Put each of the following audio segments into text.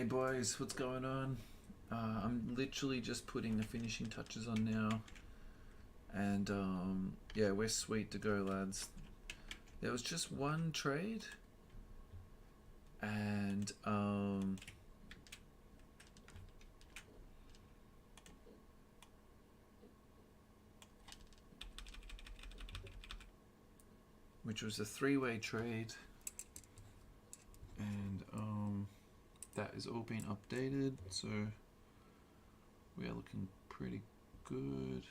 boys, what's going on? I'm literally just putting the finishing touches on now, and yeah, we're sweet to go, lads. There was just one trade, and which was a three-way trade, and that is all being updated, so we are looking pretty good.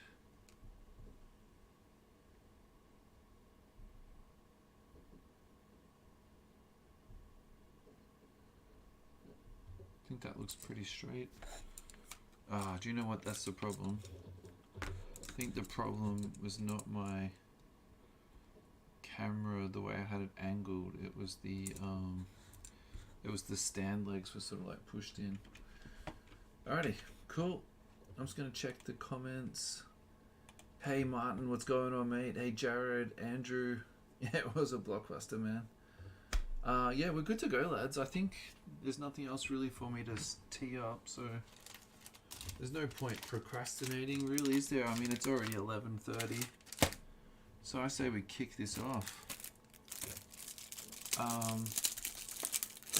I think that looks pretty straight. Do you know what? That's the problem. I think the problem was not my camera, the way I had it angled. It was the stand legs were sort of like pushed in. Alrighty, cool. I'm just gonna check the comments. Hey Martin, what's going on, mate? Hey Jared, Andrew. Yeah, it was a blockbuster, man. Yeah, we're good to go, lads. I think there's nothing else really for me to tee up, so there's no point procrastinating, really, is there? I mean, it's already 11:30, so I say we kick this off.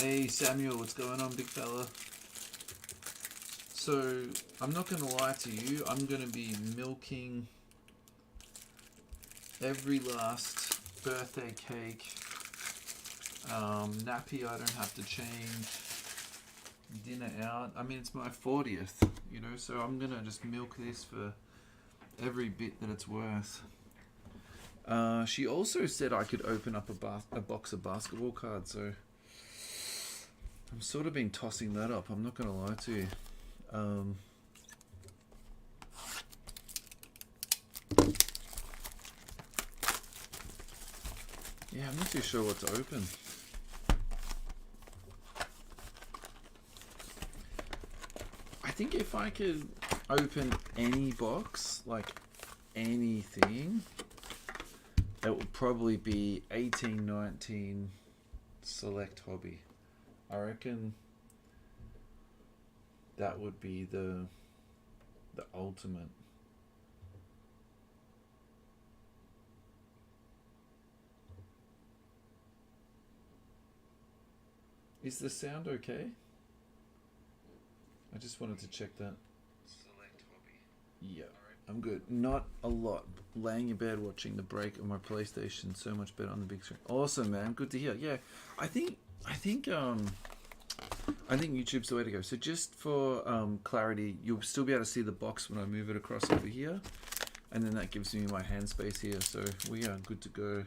Hey Samuel, what's going on, big fella? So I'm not gonna lie to you, I'm gonna be milking every last birthday cake. Nappy I don't have to change. Dinner out. I mean, it's my 40th, you know, so I'm gonna just milk this for every bit that it's worth. She also said I could open up a box of basketball cards, so I'm sort of been tossing that up, I'm not gonna lie to you. Yeah, I'm not too sure what to open. I think if I could open any box, like anything, it would probably be 1819 Select Hobby. I reckon that would be the ultimate. Is the sound okay? I just wanted to check that. Select hobby. Yeah, I'm good. Not a lot. Laying in bed watching the break on my PlayStation. So much better on the big screen. Awesome, man. Good to hear. Yeah, I think YouTube's the way to go. So just for clarity, you'll still be able to see the box when I move it across over here, and then that gives me my hand space here. So we are good to go.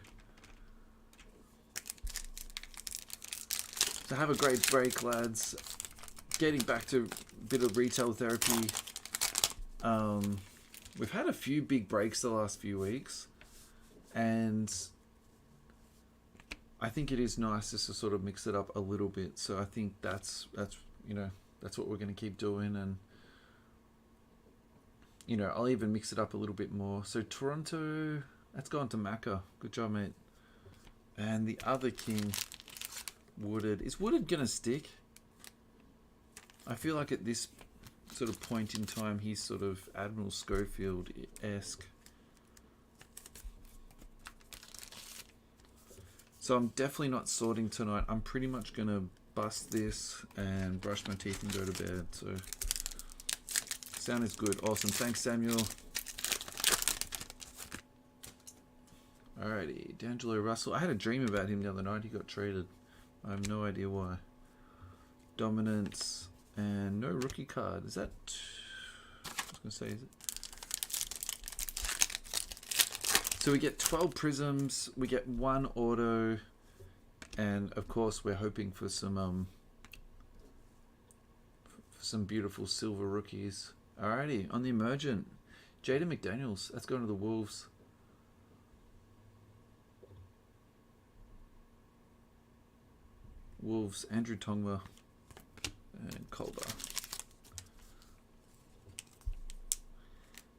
So have a great break, lads. Getting back to a bit of retail therapy. We've had a few big breaks the last few weeks, and I think it is nice just to sort of mix it up a little bit. So I think that's you know, that's what we're going to keep doing, and you know, I'll even mix it up a little bit more. So Toronto, that's gone to Macca. Good job, mate. And the other king, Wooded. Is Wooded gonna stick? I feel like at this sort of point in time, he's sort of Admiral Schofield-esque. So I'm definitely not sorting tonight. I'm pretty much gonna bust this and brush my teeth and go to bed. So sound is good. Awesome. Thanks, Samuel. Alrighty, D'Angelo Russell. I had a dream about him the other night. He got traded. I have no idea why. Dominance and no rookie card. Is that? I was gonna say, is it? So we get 12 prisms. We get one auto, and of course we're hoping for some beautiful silver rookies. Alrighty, on the emergent, Jaden McDaniels. That's going to the Wolves. Wolves, Andrew Tongwa and Colber.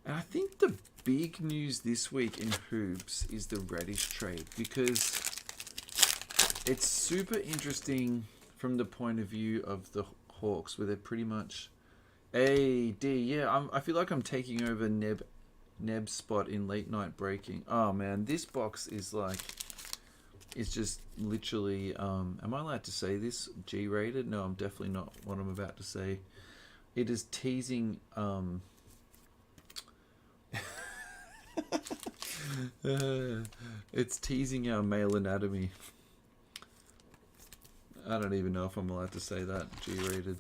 And I think the big news this week in hoops is the Reddish trade, because it's super interesting from the point of view of the Hawks, where they're pretty much A D. Yeah, I feel like I'm taking over Neb's spot in late night breaking. Oh man, this box is like, it's just literally. Am I allowed to say this? G-rated? No, I'm definitely not. What I'm about to say. It is teasing. It's teasing our male anatomy. I don't even know if I'm allowed to say that. G-rated.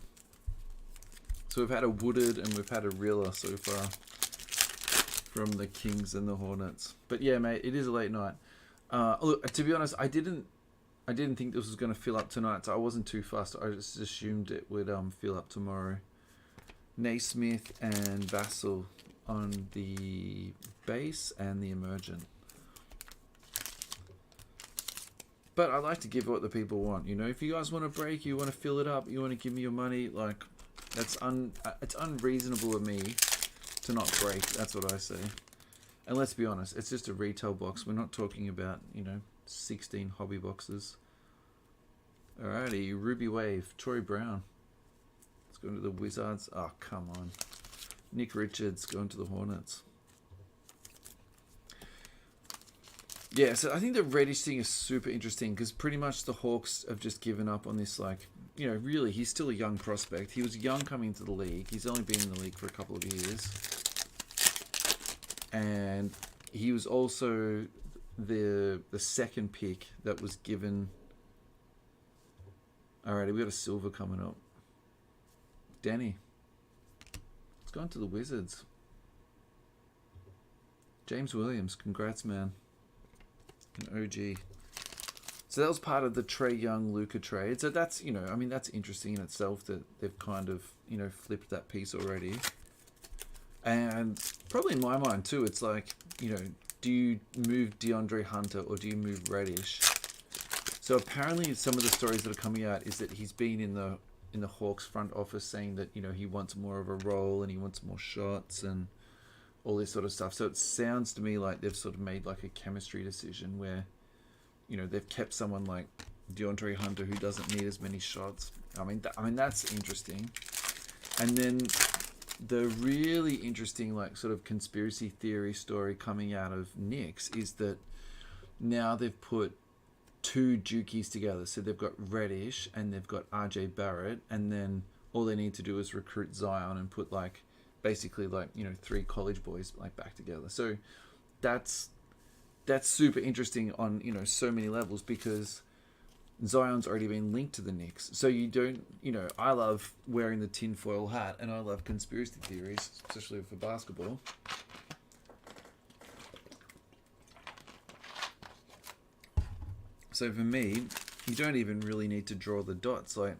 So we've had a Wooded and we've had a Reeler so far from the Kings and the Hornets. But yeah, mate, it is a late night. Look, to be honest, I didn't think this was going to fill up tonight, so I wasn't too fussed. I just assumed it would fill up tomorrow. Naismith and Vassal on the base and the emergent. But I like to give what the people want. You know, if you guys want to break, you want to fill it up, you want to give me your money, like, it's unreasonable of me to not break. That's what I say. And let's be honest, it's just a retail box. We're not talking about, you know, 16 hobby boxes. Alrighty, Ruby Wave, Troy Brown. Let's go into the Wizards. Oh, come on. Nick Richards going to the Hornets. Yeah, so I think the Reddish thing is super interesting because pretty much the Hawks have just given up on this, like, you know, really, he's still a young prospect. He was young coming into the league. He's only been in the league for a couple of years. And he was also the second pick that was given. Alright, we got a silver coming up. Danny. Let's go into the Wizards. James Williams, congrats, man. An OG. So that was part of the Trae Young Luka trade. So that's, you know, I mean, that's interesting in itself that they've kind of, you know, flipped that piece already. And probably in my mind too, it's like, you know, do you move DeAndre Hunter or do you move Reddish? So apparently some of the stories that are coming out is that he's been in the Hawks front office saying that, you know, he wants more of a role and he wants more shots and all this sort of stuff. So it sounds to me like they've sort of made like a chemistry decision where, you know, they've kept someone like DeAndre Hunter who doesn't need as many shots. I mean, that's interesting. And then the really interesting, like, sort of conspiracy theory story coming out of Knicks is that now they've put two Jukies together. So they've got Reddish and they've got RJ Barrett, and then all they need to do is recruit Zion and put, like, basically, like, you know, 3 college boys, like, back together. So that's super interesting on, you know, so many levels because Zion's already been linked to the Knicks. So you don't, you know, I love wearing the tinfoil hat and I love conspiracy theories, especially for basketball. So for me, you don't even really need to draw the dots. Like,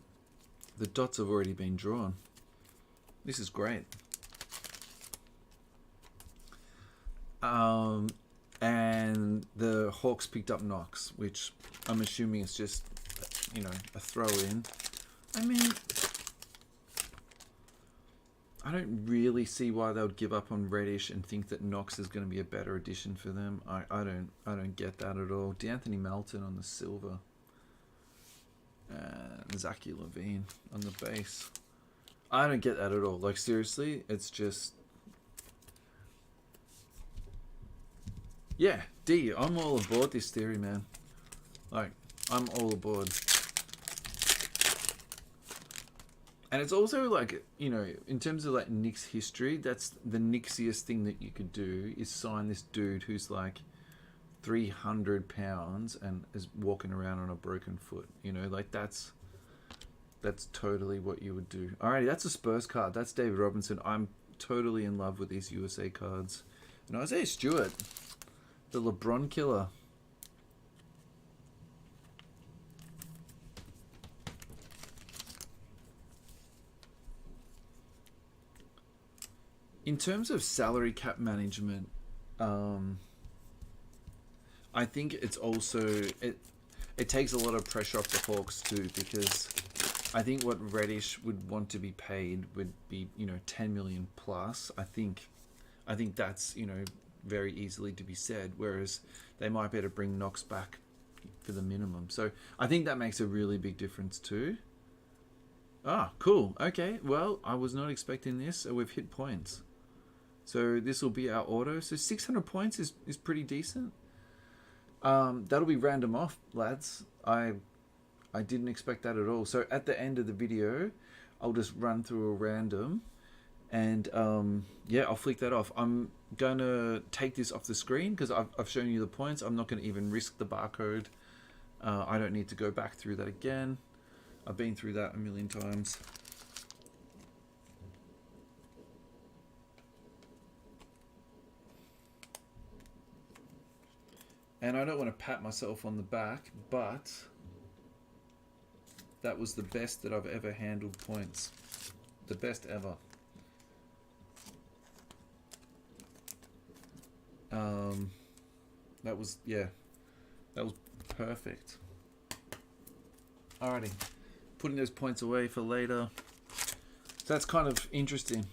the dots have already been drawn. This is great. And the Hawks picked up Knox, which I'm assuming is just, you know, a throw in. I mean, I don't really see why they would give up on Reddish and think that Knox is going to be a better addition for them. I don't get that at all. D'Anthony Melton on the silver. Zaki Levine on the base. I don't get that at all. Like, seriously, it's just... Yeah, D, I'm all aboard this theory, man. Like, I'm all aboard. And it's also like, you know, in terms of like Knicks history, that's the Knicksiest thing that you could do is sign this dude who's like 300 pounds and is walking around on a broken foot. You know, like that's totally what you would do. Alrighty, that's a Spurs card. That's David Robinson. I'm totally in love with these USA cards. And Isaiah Stewart, the LeBron killer. In terms of salary cap management, I think it's also it takes a lot of pressure off the Hawks too, because I think what Reddish would want to be paid would be, you know, 10 million plus. I think that's, you know, very easily to be said, whereas they might be able to bring Knox back for the minimum. So I think that makes a really big difference too. Ah, cool. Okay, well, I was not expecting this. So we've hit points. So this will be our auto. So 600 points is pretty decent. That'll be random off, lads. I didn't expect that at all. So at the end of the video, I'll just run through a random, and yeah, I'll flick that off. I'm gonna take this off the screen because I've shown you the points. I'm not gonna even risk the barcode. I don't need to go back through that again. I've been through that a million times. And I don't want to pat myself on the back, but that was the best that I've ever handled points. The best ever. That was, yeah, that was perfect. Alrighty, putting those points away for later. So that's kind of interesting.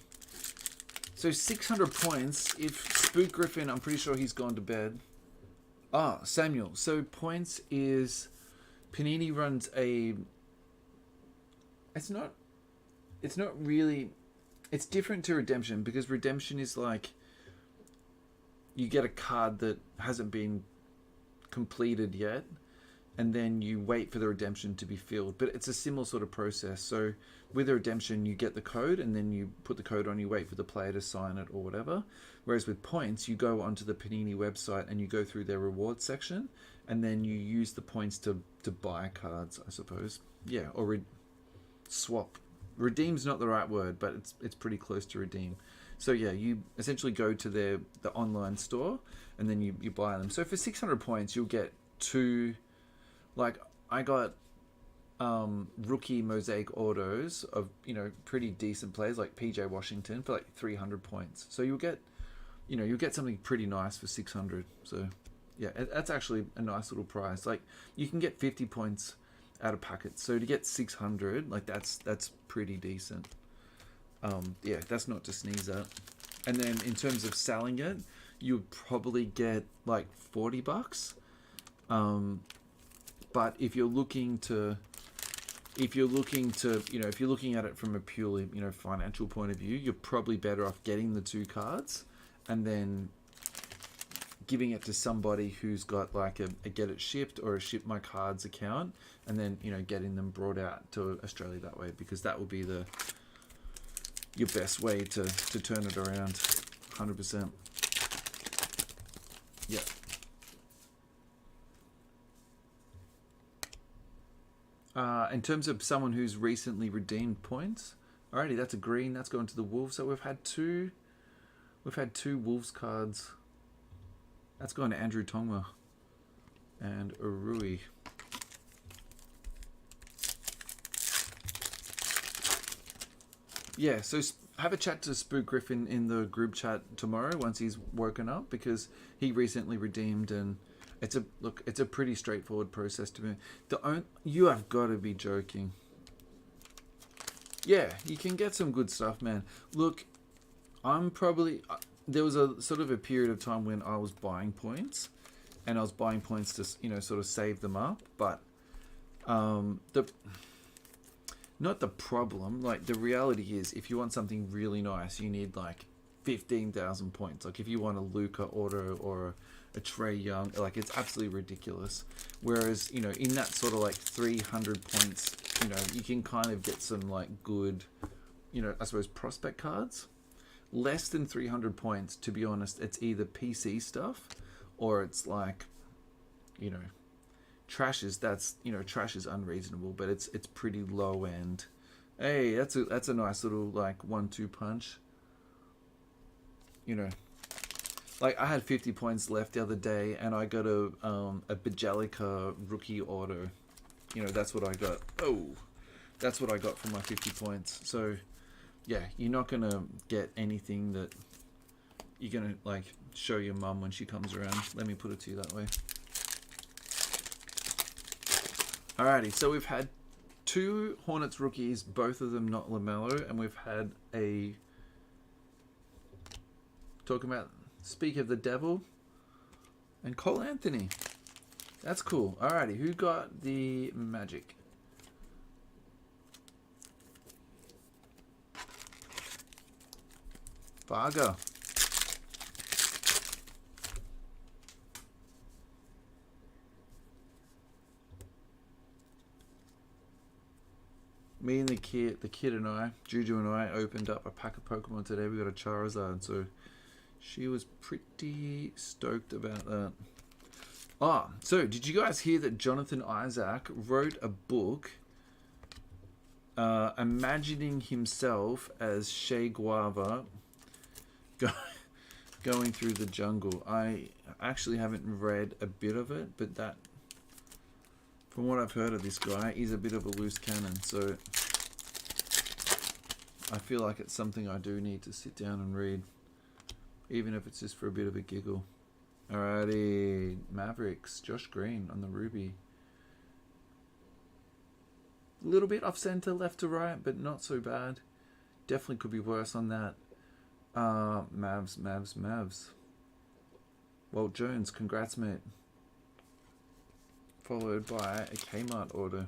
So 600 points. If Spook Griffin, I'm pretty sure he's gone to bed. Ah, Samuel. So points is Panini runs a. It's not really. It's different to Redemption because Redemption is like. You get a card that hasn't been completed yet, and then you wait for the redemption to be filled. But it's a similar sort of process. So with a redemption, you get the code, and then you put the code on, you wait for the player to sign it or whatever. Whereas with points, you go onto the Panini website and you go through their rewards section, and then you use the points to buy cards, I suppose. Yeah, or swap. Redeem's not the right word, but it's pretty close to redeem. So yeah, you essentially go to the online store, and then you buy them. So for 600 points, you'll get two. Like I got rookie mosaic autos of pretty decent players like PJ Washington for like 300 points. So you'll get something pretty nice for 600. So yeah, that's actually a nice little prize. Like you can get 50 points out of packets. So to get 600, like that's pretty decent. Yeah, that's not to sneeze at. And then in terms of selling it, you'd probably get like $40. But if you're looking at it from a purely financial point of view, you're probably better off getting the two cards and then giving it to somebody who's got like a get it shipped or a ship my cards account, and then getting them brought out to Australia that way, because that will be your best way to turn it around. 100%. Yeah. In terms of someone who's recently redeemed points, alrighty, that's a green. That's going to the Wolves. So we've had two Wolves cards. That's going to Andrew Tongma and Urui. Yeah, so have a chat to Spook Griffin in the group chat tomorrow once he's woken up, because he recently redeemed, and it's a pretty straightforward process to me. You have got to be joking. Yeah, you can get some good stuff, man. Look, there was a sort of a period of time when I was buying points, and I was buying points to sort of save them up, but not the problem. Like the reality is, if you want something really nice, you need like 15,000 points. Like if you want a Luka auto or a Trey Young, like it's absolutely ridiculous. Whereas in that sort of like 300 points, you can kind of get some like good, I suppose prospect cards. Less than 300 points, to be honest, it's either PC stuff or it's like, trash is unreasonable, but it's pretty low end. Hey, that's a nice little like 1-2 punch. Like I had 50 points left the other day, and I got a Bajalica rookie auto. That's what I got. Oh, that's what I got for my 50 points. So yeah, you're not gonna get anything that you're gonna like show your mum when she comes around. Let me put it to you that way. Alrighty, so we've had two Hornets rookies, both of them not LaMelo, and we've had talking about Speak of the Devil and Cole Anthony. That's cool. Alrighty, who got the Magic? Varga. Me and the kid and I, Juju and I, opened up a pack of Pokemon today. We got a Charizard, so she was pretty stoked about that. Ah, so did you guys hear that Jonathan Isaac wrote a book imagining himself as Shea Guava going through the jungle? I actually haven't read a bit of it, but that, from what I've heard of this guy, he's a bit of a loose cannon, so I feel like it's something I do need to sit down and read, even if it's just for a bit of a giggle. Alrighty, Mavericks, Josh Green on the Ruby. A little bit off center, left to right, but not so bad. Definitely could be worse on that. Mavs. Walt Jones, congrats, mate. Followed by a Kmart order.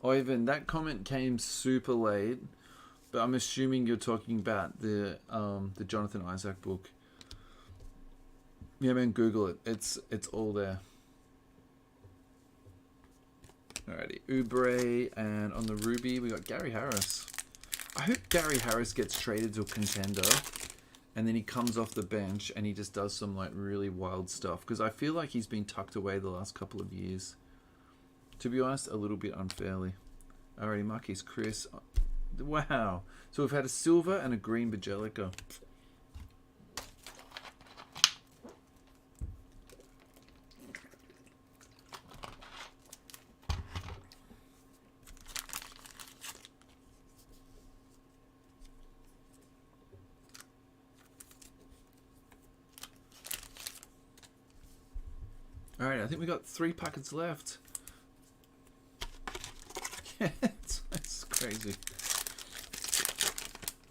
Ivan, that comment came super late, but I'm assuming you're talking about the Jonathan Isaac book. Yeah, man, Google it. It's all there. Alrighty, Oubre, and on the Ruby we got Gary Harris. I hope Gary Harris gets traded to a contender, and then he comes off the bench and he just does some like really wild stuff, because I feel like he's been tucked away the last couple of years. To be honest, a little bit unfairly. Alrighty, Marquis Chris. Wow. So we've had a silver and a green Bajelica. Alright, I think we got 3 packets left. It's crazy.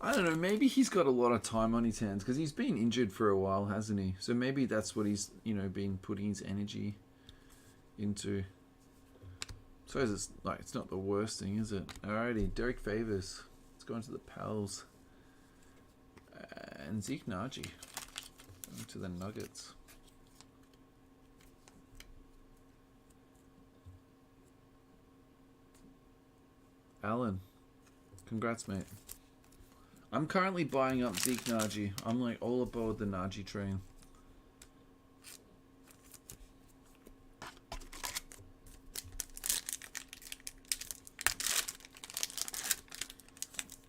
I don't know, maybe he's got a lot of time on his hands, because he's been injured for a while, hasn't he? So maybe that's what he's, been putting his energy into. So it's like, it's not the worst thing, is it? Alrighty, Derek Favors. Let's go into the Pals. And Zeke Naji. Going to the Nuggets. Alan, congrats, mate. I'm currently buying up Zeke Naji. I'm like all aboard the Naji train.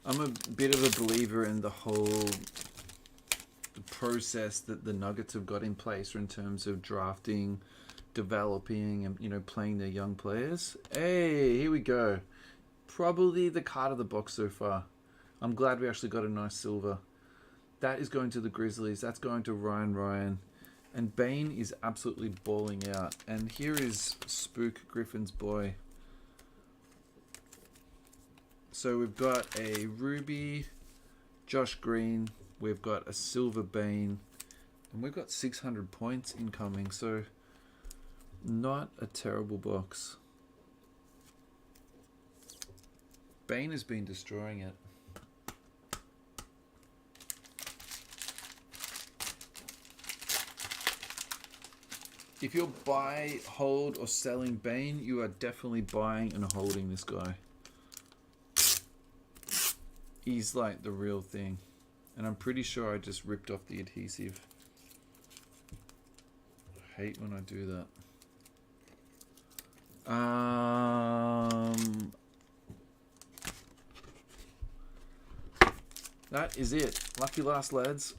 I'm a bit of a believer in the whole process that the Nuggets have got in place in terms of drafting, developing, and playing their young players. Hey, here we go. Probably the card of the box so far. I'm glad we actually got a nice silver. That is going to the Grizzlies. That's going to Ryan. And Bane is absolutely balling out. And here is Spook Griffin's boy. So we've got a Ruby, Josh Green. We've got a silver Bane. And we've got 600 points incoming. So not a terrible box. Bane has been destroying it. If you're buy, hold, or selling Bane, you are definitely buying and holding this guy. He's like the real thing. And I'm pretty sure I just ripped off the adhesive. I hate when I do that. That is it. Lucky last, lads.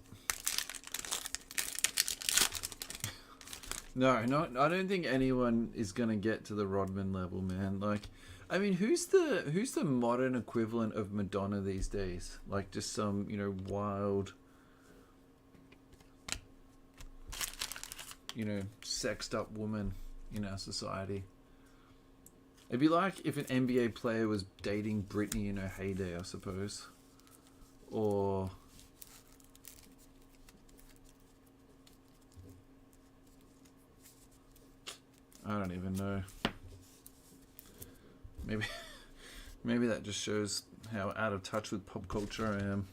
No, I don't think anyone is going to get to the Rodman level, man. Like, I mean, who's the modern equivalent of Madonna these days? Like just some, you know, wild, you know, sexed up woman in our society. It'd be like if an NBA player was dating Britney in her heyday, I suppose. Or I don't even know. Maybe that just shows how out of touch with pop culture I am.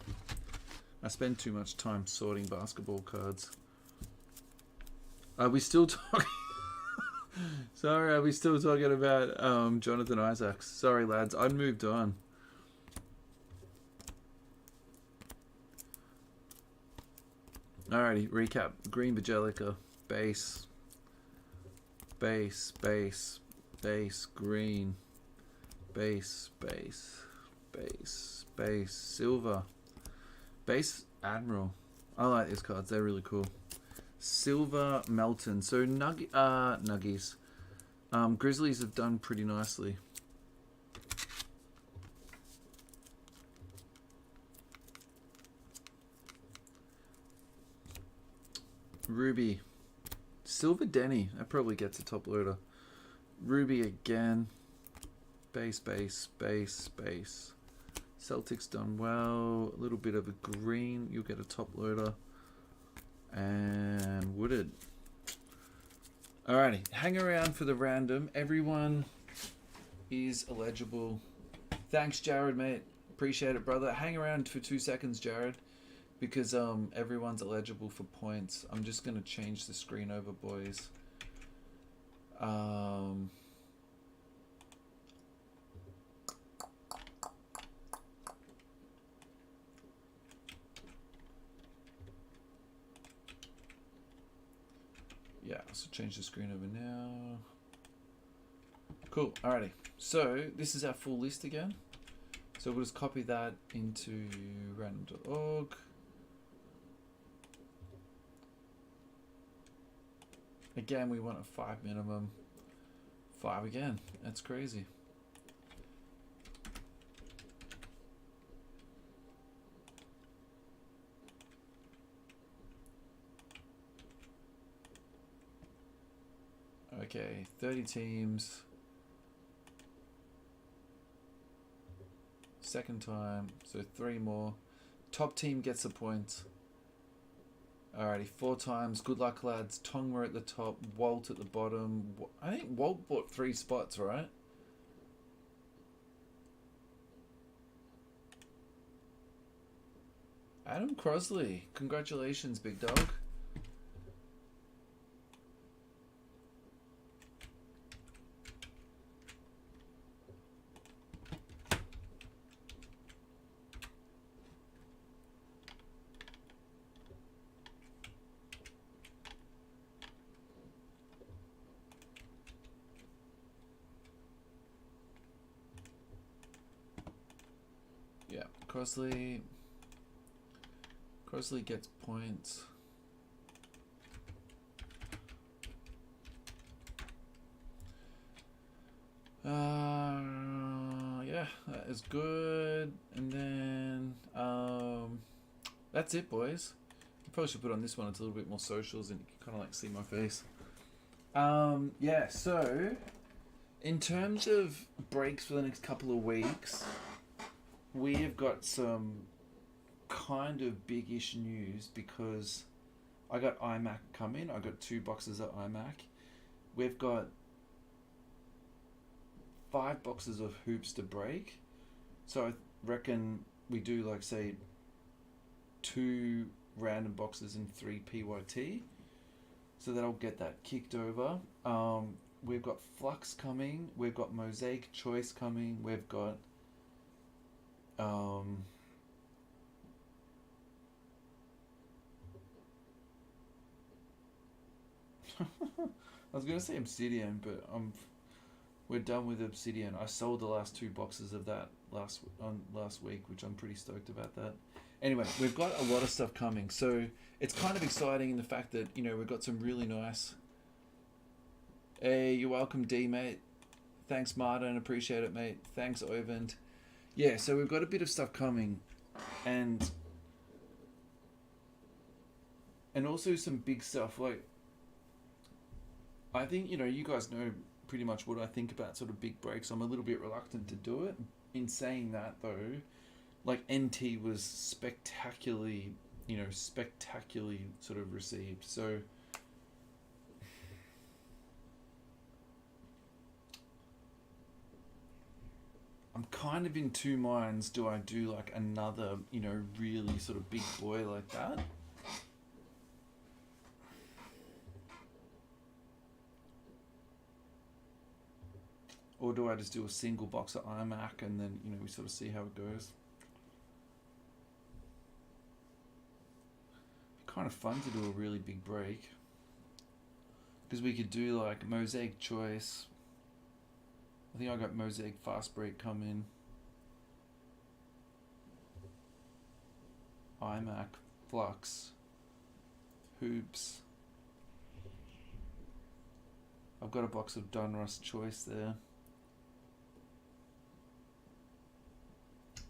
I spend too much time sorting basketball cards. Are we still talking? Sorry, are we still talking about Jonathan Isaacs? Sorry, lads, I moved on. Alrighty, recap. Green Bajelica, base, base, base, base, green, base, base, base, base, silver, base, Admiral. I like these cards, they're really cool. Silver, Melton. So Nuggies. Grizzlies have done pretty nicely. Ruby. Silver Denny. That probably gets a top loader. Ruby again. Base, base, base, base. Celtics done well. A little bit of a green. You'll get a top loader. And Wooded. Alrighty. Hang around for the random. Everyone is eligible. Thanks, Jared, mate. Appreciate it, brother. Hang around for 2 seconds, Jared. Because everyone's eligible for points. I'm just going to change the screen over, boys. Yeah, so change the screen over now. Cool, alrighty. So this is our full list again. So we'll just copy that into random.org. Again, we want a 5 minimum. 5 again. That's crazy. Okay, 30 teams. Second time, so 3 more. Top team gets a point. Alrighty, 4 times. Good luck, lads. Tongmer at the top, Walt at the bottom. I think Walt bought 3 spots, right? Adam Crosley. Congratulations, big dog. Crosley gets points. Yeah, that is good. And then that's it, boys. I probably should put on this one. It's a little bit more socials and you can kind of like see my face. Yeah, so in terms of breaks for the next couple of weeks, we have got some kind of big-ish news because I got iMac coming. I got 2 boxes of iMac. We've got 5 boxes of hoops to break. So I reckon we do like say 2 random boxes and 3 PYT. So that'll get that kicked over. We've got Flux coming. We've got Mosaic Choice coming. We've got I was gonna say Obsidian, but we're done with Obsidian. I sold the last 2 boxes of that last week, which I'm pretty stoked about that. Anyway, we've got a lot of stuff coming, so it's kind of exciting in the fact that, you know, we've got some really nice. Hey, you're welcome, D, mate. Thanks, Martin. Appreciate it, mate. Thanks, Oyvind. Yeah, so we've got a bit of stuff coming, and also some big stuff. Like, I think, you guys know pretty much what I think about sort of big breaks. I'm a little bit reluctant to do it. In saying that, though, like NT was spectacularly, spectacularly sort of received. So I'm kind of in two minds. Do I do like another, really sort of big boy like that? Or do I just do a single box of iMac and then, we sort of see how it goes? Kind of fun to do a really big break. Because we could do like Mosaic Choice. I think I got Mosaic Fast Break coming. iMac, Flux, Hoops. I've got a box of Donruss Choice there.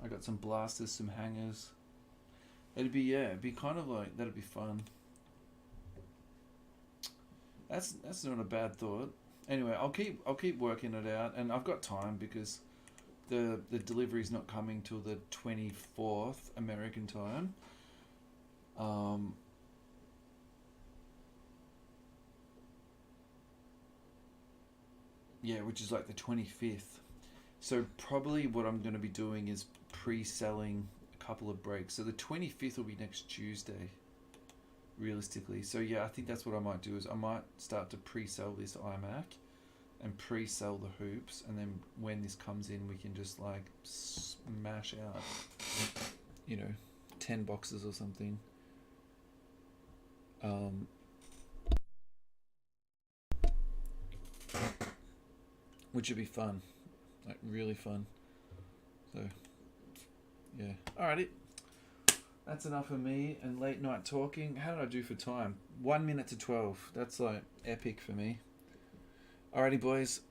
I got some blasters, some hangers. It'd be kind of like, that'd be fun. That's not a bad thought. Anyway, I'll keep working it out, and I've got time because the delivery's not coming till the 24th American time. Yeah, which is like the 25th. So probably what I'm going to be doing is pre-selling a couple of breaks. So the 25th will be next Tuesday, realistically. So yeah, I think that's what I might do is I might start to pre-sell this iMac and pre-sell the hoops, and then when this comes in, we can just like smash out, 10 boxes or something. Which would be fun, like really fun. So yeah, alrighty. That's enough of me and late night talking. How did I do for time? 1 minute to 12. That's like epic for me. Alrighty, boys.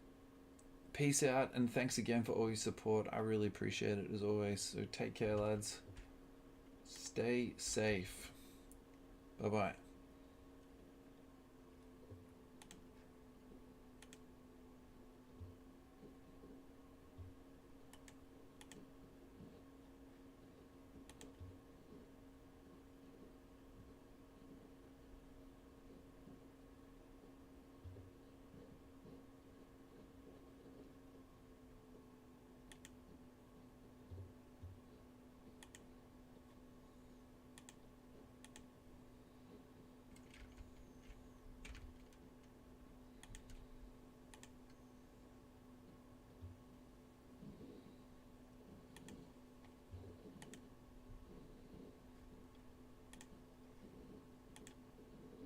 Peace out, and thanks again for all your support. I really appreciate it as always. So take care, lads. Stay safe. Bye bye.